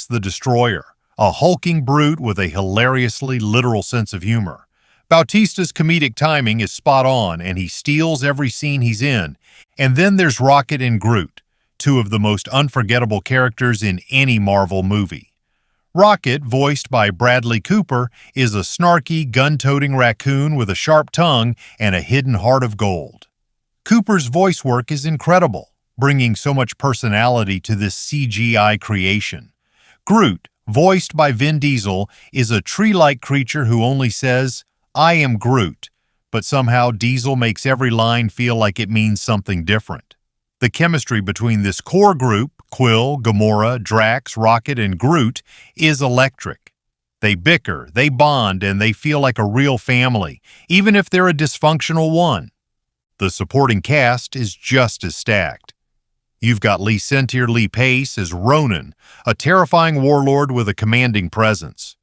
Drax the Destroyer, a hulking brute with a hilariously literal sense of humor. Bautista's comedic timing is spot on, and he steals every scene he's in. And then there's Rocket and Groot, two of the most unforgettable characters in any Marvel movie. Rocket, voiced by Bradley Cooper, is a snarky, gun-toting raccoon with a sharp tongue and a hidden heart of gold. Cooper's voice work is incredible, bringing so much personality to this CGI creation. Groot, voiced by Vin Diesel, is a tree-like creature who only says, "I am Groot," but somehow Diesel makes every line feel like it means something different. The chemistry between this core group, Quill, Gamora, Drax, Rocket, and Groot, is electric. They bicker, they bond, and they feel like a real family, even if they're a dysfunctional one. The supporting cast is just as stacked. You've got Lee Sentier Lee Pace as Ronan, a terrifying warlord with a commanding presence.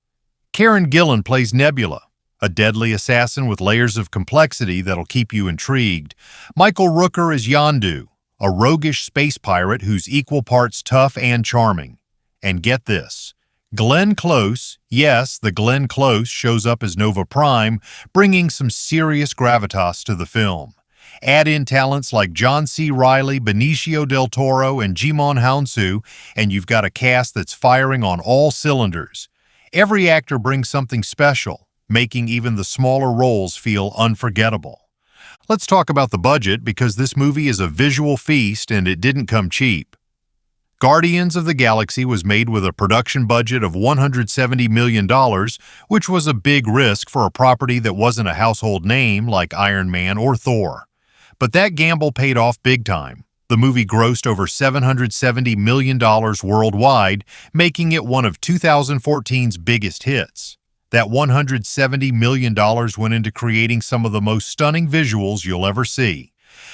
Karen Gillan plays Nebula, a deadly assassin with layers of complexity that'll keep you intrigued. Michael Rooker is Yondu, a roguish space pirate who's equal parts tough and charming. And get this, Glenn Close, yes, the Glenn Close shows up as Nova Prime, bringing some serious gravitas to the film. Add in talents like John C. Reilly, Benicio del Toro, and Djimon Hounsou, and you've got a cast that's firing on all cylinders. Every actor brings something special, making even the smaller roles feel unforgettable. Let's talk about the budget, because this movie is a visual feast and it didn't come cheap. Guardians of the Galaxy was made with a production budget of $170 million, which was a big risk for a property that wasn't a household name like Iron Man or Thor. But that gamble paid off big time. The movie grossed over $770 million worldwide, making it one of 2014's biggest hits. That $170 million went into creating some of the most stunning visuals you'll ever see.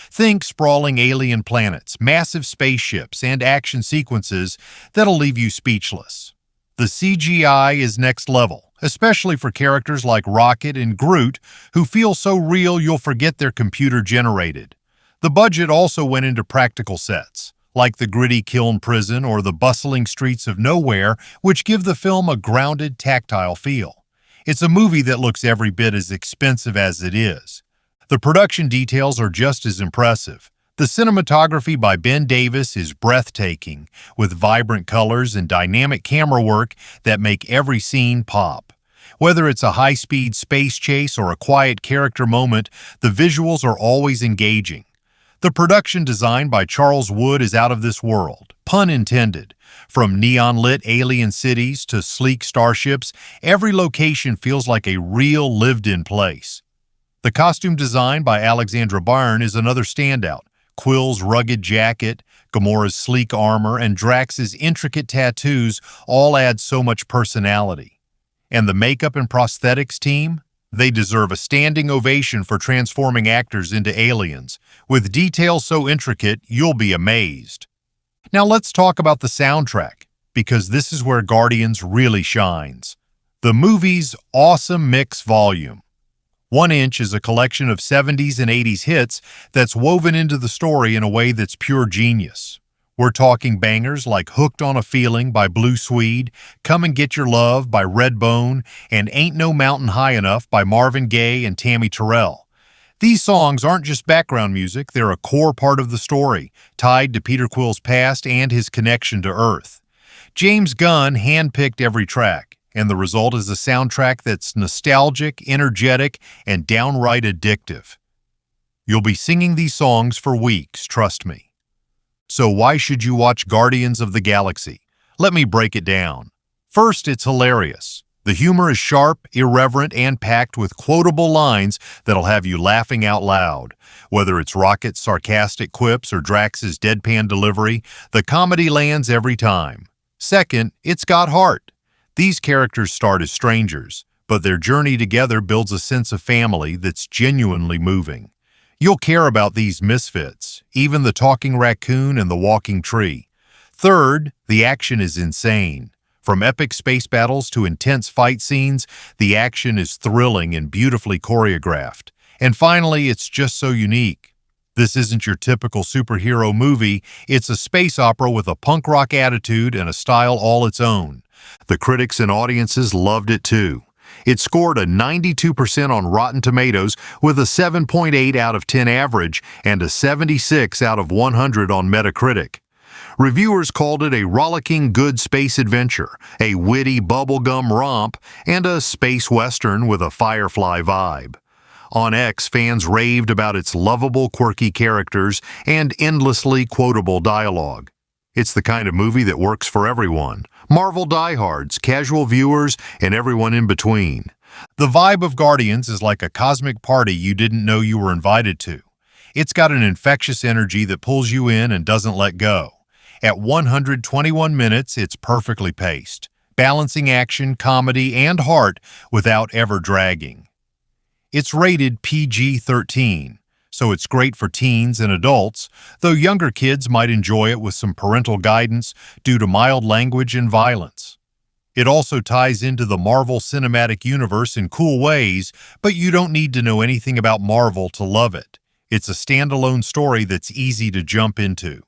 Think sprawling alien planets, massive spaceships, and action sequences that'll leave you speechless. The CGI is next level, especially for characters like Rocket and Groot, who feel so real you'll forget they're computer-generated. The budget also went into practical sets, like the gritty kiln prison or the bustling streets of nowhere, which give the film a grounded, tactile feel. It's a movie that looks every bit as expensive as it is. The production details are just as impressive. The cinematography by Ben Davis is breathtaking, with vibrant colors and dynamic camera work that make every scene pop. Whether it's a high-speed space chase or a quiet character moment, the visuals are always engaging. The production design by Charles Wood is out of this world, pun intended. From neon-lit alien cities to sleek starships, every location feels like a real lived-in place. The costume design by Alexandra Byrne is another standout. Quill's rugged jacket, Gamora's sleek armor, and Drax's intricate tattoos all add so much personality. And the makeup and prosthetics team? They deserve a standing ovation for transforming actors into aliens. With details so intricate, you'll be amazed. Now let's talk about the soundtrack, because this is where Guardians really shines. The movie's awesome mix volume. 1 Inch is a collection of 70s and 80s hits that's woven into the story in a way that's pure genius. We're talking bangers like Hooked on a Feeling by Blue Swede, Come and Get Your Love by Redbone, and Ain't No Mountain High Enough by Marvin Gaye and Tammy Terrell. These songs aren't just background music, they're a core part of the story, tied to Peter Quill's past and his connection to Earth. James Gunn handpicked every track, and the result is a soundtrack that's nostalgic, energetic, and downright addictive. You'll be singing these songs for weeks, trust me. So why should you watch Guardians of the Galaxy? Let me break it down. First, it's hilarious. The humor is sharp, irreverent, and packed with quotable lines that'll have you laughing out loud. Whether it's Rocket's sarcastic quips or Drax's deadpan delivery, the comedy lands every time. Second, it's got heart. These characters start as strangers, but their journey together builds a sense of family that's genuinely moving. You'll care about these misfits, even the talking raccoon and the walking tree. Third, the action is insane. From epic space battles to intense fight scenes, the action is thrilling and beautifully choreographed. And finally, it's just so unique. This isn't your typical superhero movie, it's a space opera with a punk rock attitude and a style all its own. The critics and audiences loved it too. It scored a 92% on Rotten Tomatoes with a 7.8 out of 10 average and a 76 out of 100 on Metacritic. Reviewers called it a rollicking good space adventure, a witty bubblegum romp, and a space western with a Firefly vibe. On X, fans raved about its lovable, quirky characters and endlessly quotable dialogue. It's the kind of movie that works for everyone: Marvel diehards, casual viewers, and everyone in between. The vibe of Guardians is like a cosmic party you didn't know you were invited to. It's got an infectious energy that pulls you in and doesn't let go. At 121 minutes, it's perfectly paced, balancing action, comedy, and heart without ever dragging. It's rated PG-13, so it's great for teens and adults, though younger kids might enjoy it with some parental guidance due to mild language and violence. It also ties into the Marvel Cinematic Universe in cool ways, but you don't need to know anything about Marvel to love it. It's a standalone story that's easy to jump into.